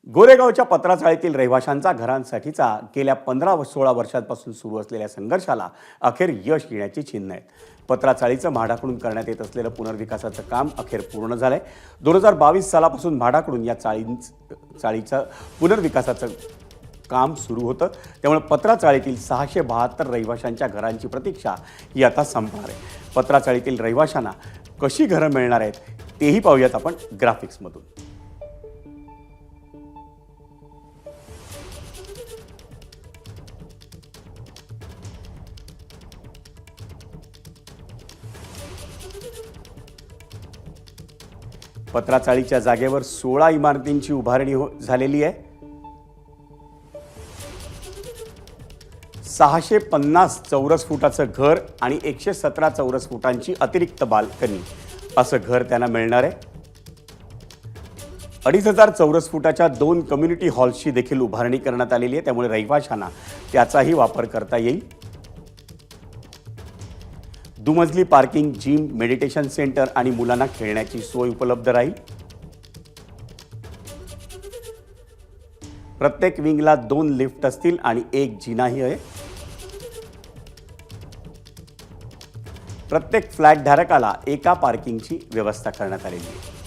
गोरेगावच्या पत्राचाळीतील रहिवाशांचा घरांसाठीचा गेल्या 15-16 वर्षांपासून सुरू असलेल्या संघर्षाला अखेर यश येण्याची चिन्ह आहेत। पत्राचाळीचं म्हाडाकडून करण्यात येत असलेलं पुनर्विकासाचं काम अखेर पूर्ण झालंय। 2022 सालापासून म्हाडाकडून या चाळीचं पुनर्विकासाचं काम सुरू होतं, त्यामुळे पत्राचाळीतील 672 रहिवाशांच्या घरांची प्रतीक्षा ही आता संपणार आहे। पत्राचाळीतील रहिवाशांना कशी घरं मिळणार आहेत तेही पाहूयात आपण ग्राफिक्समधून। पत्राचाळीच्या जागेवर 16 इमारतींची उभारणी झालेली आहे। 650 चौरस फुटाचं घर आणि 117 चौरस फुटांची अतिरिक्त बाल्कनी असं घर त्यांना मिळणार आहे। 2500 चौरस फुटाच्या 2 कम्युनिटी हॉल्सची देखील उभारणी करण्यात आलेली आहे, त्यामुळे रहिवाशांना त्याचाही वापर करता येईल। दुमजली पार्किंग, जिम, मेडिटेशन सेंटर आणि मुलांना खेळण्याची सोय उपलब्ध राहील। प्रत्येक विंगला 2 लिफ्ट असतील आणि 1 जिनाही आहे। प्रत्येक फ्लॅट धारकाला एका पार्किंगची व्यवस्था करण्यात आलेली आहे।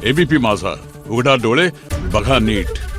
एबीपी माझा, उघडा डोळे बघा नीट।